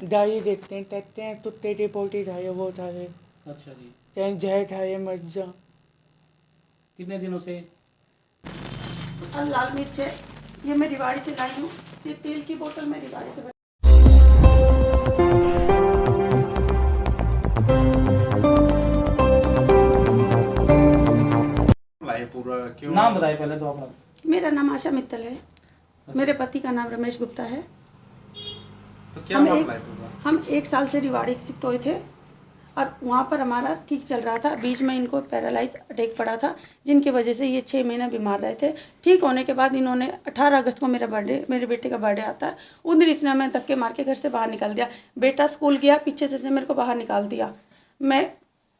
दाई देखते हैं, कहते हैं कुत्ते की पोटी खाए वो खाए, अच्छा जी। कहीं जय खाए मर जा। कितने दिनों से? और लाल मिर्च है, ये मैं रिवाड़ी से लाई हूँ। ये तेल की बोतल मैं रिवाड़ी से पूरा क्यों? नाम बताइए पहले तो अपना। मेरा नाम आशा मित्तल है। अच्छा। मेरे पति का नाम रमेश गुप्ता है। तो क्या मामला है पूरा? हम 1 साल से रिवाड़ी शिफ्ट हुए थे और वहाँ पर हमारा ठीक चल रहा था। बीच में इनको पैरालाइज अटैक पड़ा था, जिनकी वजह से ये 6 महीना बीमार रहे थे। ठीक होने के बाद इन्होंने 18 अगस्त को मेरे बेटे का बर्थडे आता है, उन दिन इसने हमें धक्के मार के घर से बाहर निकाल दिया। बेटा स्कूल गया, पीछे से इसने मेरे को बाहर निकाल दिया। मैं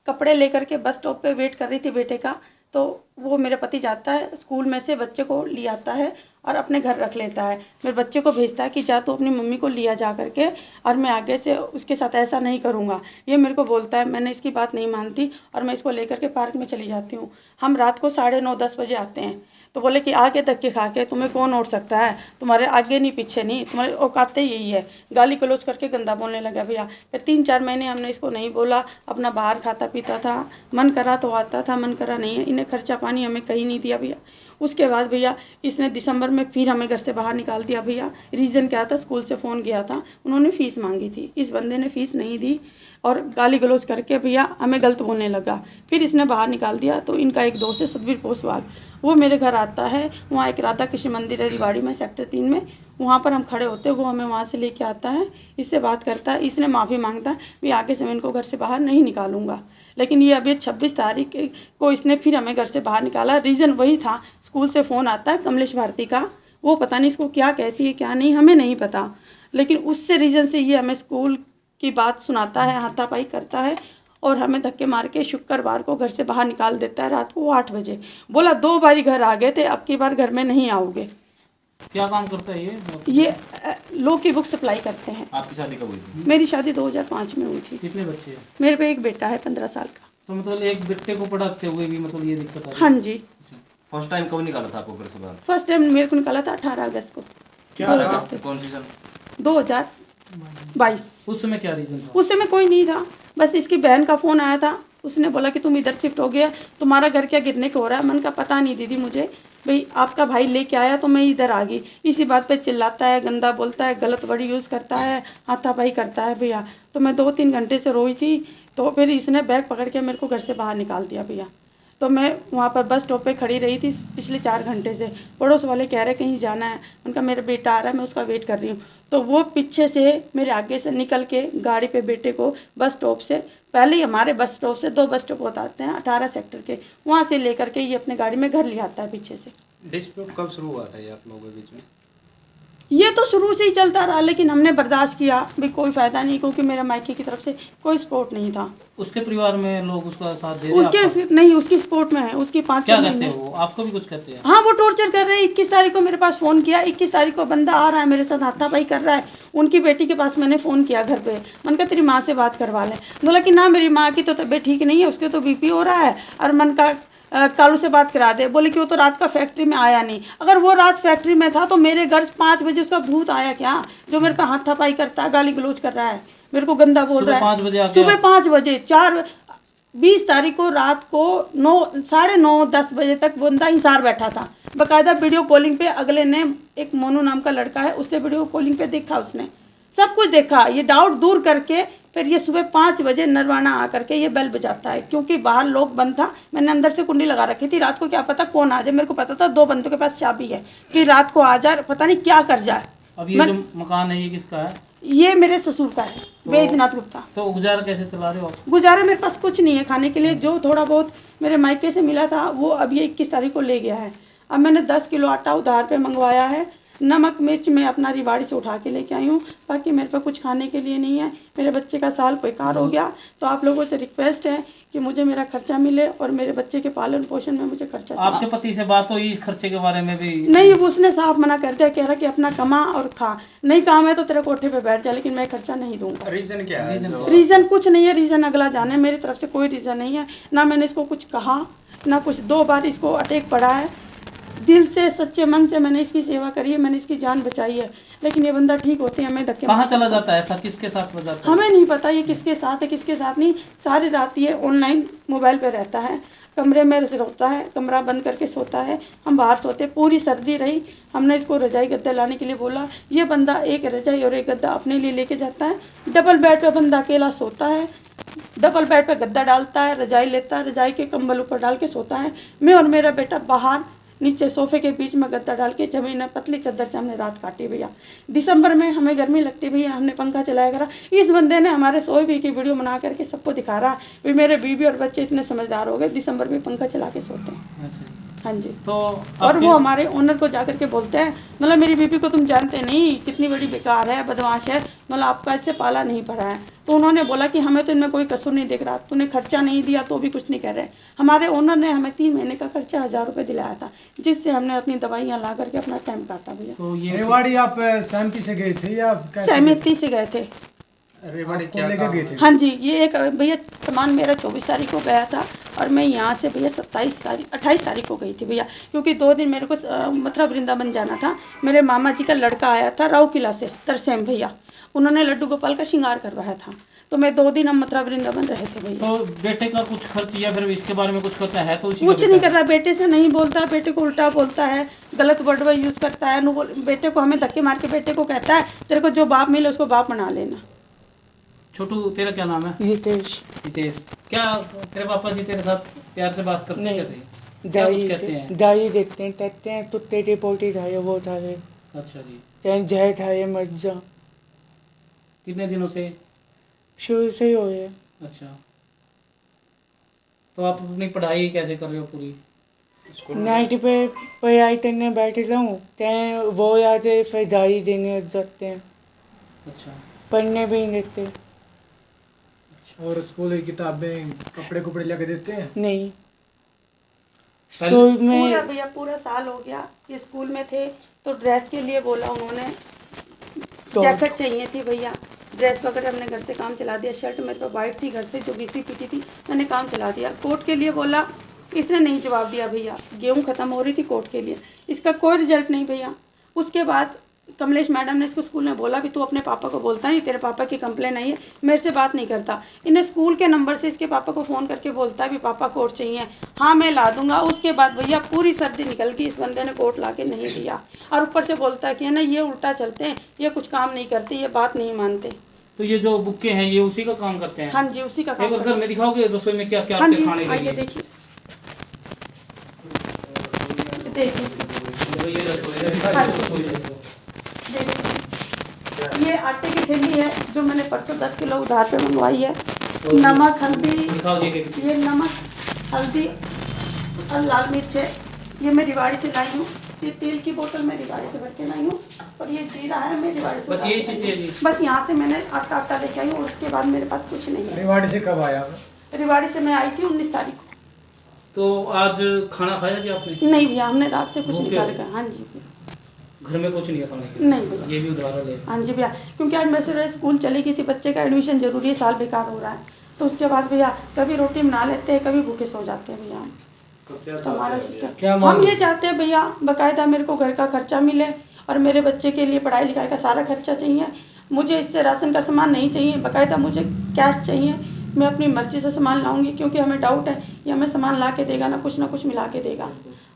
कपड़े लेकर के बस स्टॉप पे वेट कर रही थी बेटे का, तो वो मेरा पति जाता है स्कूल में से बच्चे को ले आता है और अपने घर रख लेता है। मेरे बच्चे को भेजता है कि जा तो अपनी मम्मी को लिया जा करके, और मैं आगे से उसके साथ ऐसा नहीं करूँगा। ये मेरे को बोलता है, मैंने इसकी बात नहीं मानती और मैं इसको लेकर के पार्क में चली जाती हूँ। हम रात को 9:30-10 बजे आते हैं, तो बोले कि आगे धक्के खा के तुम्हें कौन उठ सकता है, तुम्हारे आगे नहीं पीछे नहीं, तुम्हारे औकात यही है। गाली गलौज करके गंदा बोलने लगा भैया। फिर 3-4 महीने हमने इसको नहीं बोला, अपना बाहर खाता पीता था, मन करा तो आता था, मन करा नहीं है। इन्हें खर्चा पानी हमें कहीं नहीं दिया भैया। उसके बाद भैया इसने दिसंबर में फिर हमें घर से बाहर निकाल दिया भैया। रीज़न क्या था, स्कूल से फ़ोन गया था, उन्होंने फ़ीस मांगी थी, इस बंदे ने फ़ीस नहीं दी और गाली गलौज करके भैया हमें गलत बोलने लगा। फिर इसने बाहर निकाल दिया। तो इनका एक दोस्त है सतबीर पोसवाल, वो मेरे घर आता है। वहाँ एक राधा कृष्ण मंदिर है रिवाड़ी में, सेक्टर 3 में। वहाँ पर हम खड़े होते हैं, वो हमें वहाँ से लेके आता है, इससे बात करता है। इसने माफ़ी मांगता है, भी आगे से मैं इनको घर से बाहर नहीं निकालूंगा। लेकिन ये अभी 26 तारीख को इसने फिर हमें घर से बाहर निकाला। रीज़न वही था, स्कूल से फ़ोन आता है कमलेश भारती का, वो पता नहीं इसको क्या कहती है क्या नहीं, हमें नहीं पता। लेकिन उससे रीज़न से ये हमें स्कूल की बात सुनाता है, हाथापाई करता है और हमें धक्के मार के शुक्रवार को घर से बाहर निकाल देता है रात को 8 बजे। बोला 2 बारी घर आ गए थे, अब की बार घर में नहीं आओगे। क्या काम करता है ये लॉ की बुक सप्लाई करते हैं। आपकी शादी कब हुई थी? मेरी शादी 2005 में हुई थी। कितने बच्चे हैं? मेरे पे एक बेटा है 15 साल का। तो मतलब एक बेटे को पढ़ाते हुए भी मतलब ये दिक्कत आ रही है? हाँ जी। फर्स्ट टाइम कब निकाला था आपको घर से बाहर? फर्स्ट टाइम मेरे को निकाला था 18 अगस्त को। क्या कौन सी सन? 2022। उस समय क्या रीजन था? उस समय कोई नहीं था, बस इसकी बहन का फ़ोन आया था। उसने बोला कि तुम इधर शिफ्ट हो गया, तुम्हारा घर क्या गिरने को हो रहा है। मन का पता नहीं दीदी मुझे, भाई आपका भाई लेके आया तो मैं इधर आ गई। इसी बात पे चिल्लाता है, गंदा बोलता है, गलत वर्ड यूज़ करता है, हाथापाई करता है भैया। तो मैं 2-3 घंटे से रोई थी, तो फिर इसने बैग पकड़ के मेरे को घर से बाहर निकाल दिया भैया। तो मैं वहाँ पर बस स्टॉप पे खड़ी रही थी पिछले 4 घंटे से। पड़ोस वाले कह रहे कहीं जाना है, उनका मेरा बेटा आ रहा है, मैं उसका वेट कर रही हूँ। तो वो पीछे से मेरे आगे से निकल के गाड़ी पे बेटे को बस स्टॉप से, पहले ही हमारे बस स्टॉप से 2 बस स्टॉप बताते हैं 18 सेक्टर के, वहाँ से लेकर के ये अपने गाड़ी में घर ले आता है पीछे से। डिस्प्यूट कब शुरू हुआ था ये आप लोगों के बीच में? ये तो शुरू से ही चलता रहा, लेकिन हमने बर्दाश्त किया, भाई कोई फ़ायदा नहीं, क्योंकि मेरा मायके की तरफ से कोई सपोर्ट नहीं था। उसके परिवार में लोग उसका साथ दे रहे हैं? उसके नहीं, उसकी सपोर्ट में है, उसकी 5 क्या कहते हैं वो? आपको भी कुछ कहते हैं? हाँ, वो टॉर्चर कर रहे हैं। 21 तारीख को मेरे पास फ़ोन किया, 21 तारीख को बंदा आ रहा है मेरे साथ हाथापाई कर रहा है। उनकी बेटी के पास मैंने फ़ोन किया घर पे, मन का तेरी माँ से बात करवा लें। बोला कि ना मेरी माँ की तो तबीयत ठीक नहीं है, उसके तो BP हो रहा है, और मन का कालू से बात करा दे। बोले कि वो तो रात का फैक्ट्री में आया नहीं। अगर वो रात फैक्ट्री में था तो मेरे घर 5 बजे उसका भूत आया क्या, जो मेरे पे हाथापाई करता है, गाली गलौज कर रहा है, मेरे को गंदा बोल रहा है। सुबह 5 बजे 20 तारीख को रात को 9-10 बजे तक बंदा इंसार बैठा था। बाकायदा वीडियो कॉलिंग पे अगले ने, एक मोनू नाम का लड़का है, उससे वीडियो कॉलिंग पे देखा, उसने सब कुछ देखा। ये डाउट दूर करके फिर ये सुबह 5 बजे नरवाना आकर के ये बेल बजाता है, क्योंकि बाहर लोग बंद था। मैंने अंदर से कुंडी लगा रखी थी, रात को क्या पता कौन आ जाए। मेरे को पता था 2 बंदों के पास चाबी है कि रात को आ जाए, पता नहीं क्या कर जाए। अब ये जो मकान है ये किसका है? ये मेरे ससुर का है, बैजनाथ गुप्ता। तो गुजारा कैसे चला रहे हो? गुजारा मेरे पास कुछ नहीं है खाने के लिए, जो थोड़ा बहुत मेरे मायके से मिला था वो अब ये 21 तारीख को ले गया है। अब मैंने 10 किलो आटा उधार पे मंगवाया है। नमक मिर्च मैं अपना रिवाड़ी से उठा के लेके आई हूँ, बाकी मेरे पास कुछ खाने के लिए नहीं है। मेरे बच्चे का साल बेकार हो गया, तो आप लोगों से रिक्वेस्ट है कि मुझे मेरा खर्चा मिले और मेरे बच्चे के पालन पोषण में मुझे खर्चा। आपके पति से बात हुई इस खर्चे के बारे में भी? नहीं, उसने साफ मना कर दिया, कह रहा कि अपना कमा और खा, नहीं काम है तो तेरे कोठे पे बैठ जा, लेकिन मैं खर्चा नहीं दूंगा। रीजन क्या है? रीजन कुछ नहीं है, रीजन अगला जाने, मेरी तरफ से कोई रीजन नहीं है। ना मैंने इसको कुछ कहा ना कुछ। 2 बार इसको अटैक पड़ा है, दिल से सच्चे मन से मैंने इसकी सेवा करी है, मैंने इसकी जान बचाई है, लेकिन ये बंदा ठीक होते हैं हमें धक्के कहाँ चला जाता है ऐसा, किसके साथ हो जाता है? हमें नहीं पता ये किसके साथ है किसके साथ नहीं। सारी रात ये ऑनलाइन मोबाइल पे रहता है, कमरे में सोता है, कमरा बंद करके सोता है, हम बाहर सोते। पूरी सर्दी रही, हमने इसको रजाई गद्दा लाने के लिए बोला, ये बंदा एक रजाई और एक गद्दा अपने लिए लेके जाता है। डबल बेड पे बंदा अकेला सोता है, डबल बेड पे गद्दा डालता है, रजाई लेता है, रजाई के कंबल ऊपर डाल के सोता है। मैं और मेरा बेटा बाहर नीचे सोफे के बीच में गद्दा डाल के जमीन में पतली चादर से हमने रात काटी भैया। दिसंबर में हमें गर्मी लगती भैया, हमने पंखा चलाया करा। इस बंदे ने हमारे सोए भी की वीडियो बना करके सबको दिखा रहा भी मेरे बीवी और बच्चे इतने समझदार हो गए, दिसंबर में पंखा चला के सोते हैं। अच्छा। हाँ जी। तो और वो हमारे ओनर को जाकर के बोलते हैं, मतलब मेरी बीवी को तुम जानते नहीं कितनी बड़ी बेकार है, बदमाश है, मतलब आपका इससे पाला नहीं पड़ा है। तो उन्होंने बोला कि हमें तो इनमें कोई कसूर नहीं दिख रहा, तूने खर्चा नहीं दिया तो भी कुछ नहीं कह रहे। हमारे ओनर ने हमें 3 महीने का खर्चा 1000 रुपये दिलाया था, जिससे हमने अपनी दवाइयाँ ला करके अपना टाइम काटा भैया। तो ये रेवाड़ी आप सहमति से गए थे या कैसे? सहमति से गए थे। रेवाड़ी क्या लेकर गए थे? हाँ जी, ये एक भैया सामान मेरा 24 तारीख को गया था और मैं यहाँ से भैया 28 तारीख को गई थी भैया, क्योंकि 2 दिन मेरे को मथुरा वृंदावन जाना था। मेरे मामा जी का लड़का आया था राव किला से, तरसेम भैया, उन्होंने लड्डू गोपाल का श्रृंगार करवाया था, तो मैं 2 दिन हम मथुरा वृंदावन रहे थे भैया। तो बेटे का कुछ खर्च या फिर इसके बारे में कुछ करता है तो उसी कुछ नहीं कर रहा, बेटे से नहीं बोलता, बेटे को उल्टा बोलता है, गलत वर्ड यूज़ करता है। बेटे को हमें धक्के मार के बेटे को कहता है तेरे को जो बाप मिले उसको बाप बना लेना। छोटू तेरा क्या नाम है? जितेश। जितेश। क्या तेरे पापा जी तेरे साथ प्यार से बात करते हैं? नहीं। कैसे क्या कुछ दाई कहते हैं? से दाई देखते हैं, कहते हैं तो तेरी पोटी था वो था रे, अच्छा जी। कहीं जय था ये मत जा। कितने दिनों से? शुरू से ही हो रहे। अच्छा। तो आप अपनी पढ़ाई कैसे कर रहे हो पूरी? नाइट पे पढ़ाई करने बैठे जाऊँ कहीं वो याद है, फिर दाई देने लग जाते हैं, अच्छा। पढ़ने भी नहीं देते। और स्कूल की किताबें कपड़े कुपड़े लेके देते हैं? नहीं, स्कूल में पूरा भैया पूरा साल हो गया ये स्कूल में थे, तो ड्रेस के लिए बोला उन्होंने, जैकेट चाहिए थी भैया, ड्रेस वगैरह हमने घर से काम चला दिया। शर्ट मेरे पास वाइट थी घर से जो बीसी पीटी थी, मैंने काम चला दिया। कोर्ट के लिए बोला, इसने नहीं जवाब दिया भैया, गेहूँ ख़त्म हो रही थी कोर्ट के लिए, इसका कोई रिजल्ट नहीं भैया। उसके बाद कमलेश मैडम ने इसको स्कूल में बोला भी तू अपने पापा को बोलता नहीं, तेरे पापा की कंप्लेन आई है, मेरे से बात नहीं करता। इन्हें स्कूल के नंबर से इसके पापा को फ़ोन करके बोलता है भी पापा कोट चाहिए, हाँ मैं ला दूंगा। उसके बाद भैया पूरी सर्दी निकल गई, इस बंदे ने कोट ला के नहीं दिया, और ऊपर से बोलता है कि है ना ये उल्टा चलते हैं, ये कुछ काम नहीं करते, ये बात नहीं मानते। तो ये जो बुक्के हैं ये उसी का काम करते हैं? हाँ जी, उसी का एक काम बार घर में दिखाओगे रसोई में क्या क्या हाँ आपके जी, खाने के आइए लिए? देखिए देखिए ये रसोई है, हाँ। रसोई है। देखिए ये आटे की थैली है जो मैंने परसों 10 किलो उधार पे मंगवाई है। नमक हल्दी, दिखाओ ये ये नमक हल्दी और लाल मिर्च है, ये मैं रिवाड़ी से लाई हूँ। ये तेल की बोतल मैं रिवाड़ी से भर के लाई हूँ, और ये जीरा है मैं रिवाड़ी से बस यही चीज़ है जी? बस यहाँ से मैंने आटा लेके आई हूँ, उसके बाद मेरे पास कुछ नहीं है। रेवाड़ी से कब आया? रिवाड़ी से मैं आई थी 19 तारीख को। तो आज खाना खाया जी आपने? नहीं भैया, हमने रात से कुछ नहीं भूखे खा हो? रखा। हाँ जी घर में कुछ नहीं है खाने के लिए? नहीं भैया। ये भी उधार है? हाँ जी भैया, क्योंकि आज मैं सुबह स्कूल चली गई थी, बच्चे का एडमिशन जरूरी है, साल बेकार हो रहा है, तो उसके बाद भैया कभी रोटी बना लेते हैं, कभी भूखे सो जाते हैं भैया। तो हमारा सिस्टम हम ये चाहते हैं भैया बाकायदा मेरे को घर का खर्चा मिले, और मेरे बच्चे के लिए पढ़ाई लिखाई का सारा खर्चा चाहिए। मुझे इससे राशन का सामान नहीं चाहिए, बाकायदा मुझे कैश चाहिए। मैं अपनी मर्जी से सामान लाऊंगी, क्योंकि हमें डाउट है ये हमें सामान ला के देगा ना कुछ मिला के देगा।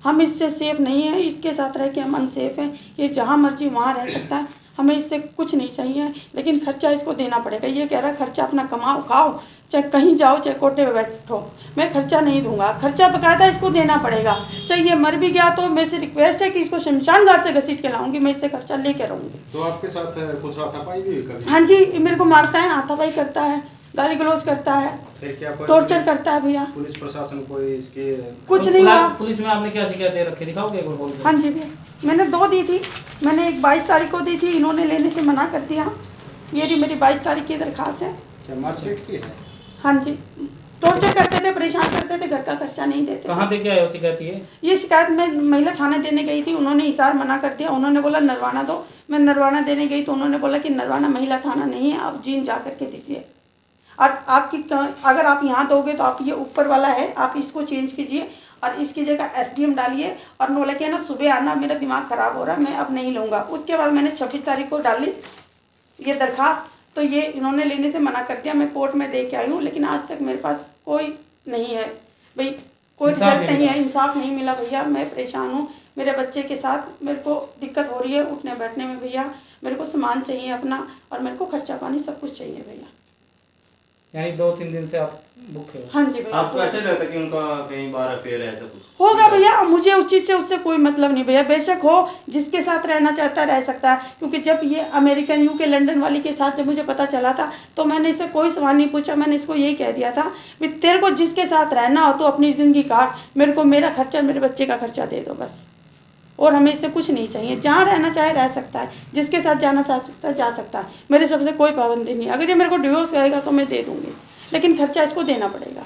हम इससे सेफ नहीं है, इसके साथ रह के हम अनसेफ हैं। ये जहाँ मर्जी वहाँ रह सकता है, हमें इससे कुछ नहीं चाहिए, लेकिन खर्चा इसको देना पड़ेगा। ये कह रहा है खर्चा अपना कमाओ खाओ, चाहे कहीं जाओ चाहे कोटे पे बैठो, मैं खर्चा नहीं दूंगा, खर्चा बकायदा इसको देना पड़ेगा। चाहे ये मर भी गया तो मेरे से रिक्वेस्ट है कि इसको शमशान घाट से घसीट के लाऊंगी, मैं इससे खर्चा लेके रहूंगी। तो आपके साथ कुछ हाथापाई भी हुई कभी? हाँ जी, मेरे को मारता है, हाथापाई करता है, गाली गलौज करता है, फिर क्या टॉर्चर करता है भैया। पुलिस प्रशासन को इसके कुछ नहीं हुआ। पुलिस में आपने क्या शिकायतें रखी, दिखाओगे एक बार बोल के? हाँ जी भैया, मैंने 2 दी थी, मैंने एक 22 तारीख को दी थी, इन्होंने लेने से मना कर दिया। ये भी मेरी 22 तारीख की दरख्वास्त है। क्या मारपीट की है? हाँ जी, टॉर्चर करते थे, परेशान करते थे, घर का खर्चा नहीं देते। कहाँ दे के आए हो शिकायत? ये शिकायत मैं महिला थाने देने गई थी, उन्होंने इशार मना कर दिया, उन्होंने बोला नरवाना दो। मैं नरवाना देने गई तो उन्होंने बोला कि नरवाना महिला थाना नहीं है, आप जीन जा करके दीजिए, और आपकी अगर आप यहाँ दोगे तो आप ये ऊपर वाला है, आप इसको चेंज कीजिए, और इसकी जगह SDM डालिए। और बोला कि ना सुबह आना, मेरा दिमाग ख़राब हो रहा है, मैं अब नहीं लूँगा। उसके बाद मैंने 26 तारीख को डाली ये दरख्वास्त, तो ये इन्होंने लेने से मना कर दिया। मैं कोर्ट में दे के आई हूँ, लेकिन आज तक मेरे पास कोई नहीं है भाई, कोई रिजल्ट नहीं है, इंसाफ नहीं मिला भैया। मैं परेशान हूँ, मेरे बच्चे के साथ मेरे को दिक्कत हो रही है उठने बैठने में भैया। मेरे को सामान चाहिए अपना, और मेरे को खर्चा पानी सब कुछ चाहिए भैया। यानी 2-3 दिन से आप भूखे हो। हाँ जी भैया। आपको ऐसे लगता है कि उनका कहीं बार अफेयर है, ऐसा कुछ होगा भैया, मुझे उस चीज़ से उससे कोई मतलब नहीं भैया। बेशक हो, जिसके साथ रहना चाहता है रह सकता है। क्योंकि जब ये अमेरिकन UK लंदन वाली के साथ जब मुझे पता चला था, तो मैंने इससे कोई सवाल नहीं पूछा। मैंने इसको यही कह दिया था कि तेरे को जिसके साथ रहना हो तो अपनी ज़िंदगी काट, मेरे को मेरा खर्चा, मेरे बच्चे का खर्चा दे दो बस। और हमें इससे कुछ नहीं चाहिए। जहाँ रहना चाहे रह सकता है, जिसके साथ जाना चाह सकता है जा सकता है, मेरे सबसे कोई पाबंदी नहीं। अगर ये मेरे को डिवोर्स करेगा तो मैं दे दूँगी, लेकिन खर्चा इसको देना पड़ेगा।